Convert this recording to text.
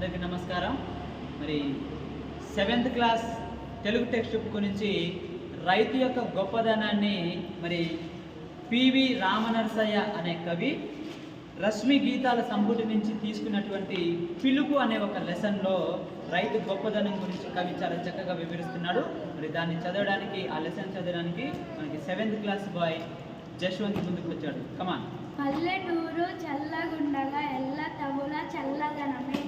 అందరికీ నమస్కారం. మరి 7th class Telugu text book నుంచి రైతు యొక్క గొప్పదనాన్ని మరి పివి రామనరసయ్య అనే కవి రశ్మి గీతాల సంపుటి నుంచి తీసుకున్నటువంటి పిలుపు అనే ఒక లెసన్లో రైతు గొప్పదనం గురించి కవి చాలా చక్కగా వివరిస్తున్నాడు. మరి దాన్ని చదవడానికి, ఆ లెసన్ చదవడానికి మనకి 7th క్లాస్ బాయ్ జశ్వంత్ ముందుకు వచ్చాడు. కమాన్. పల్లెటూరు చల్లగుండగా ఎల్ల తగుల చల్లదనమే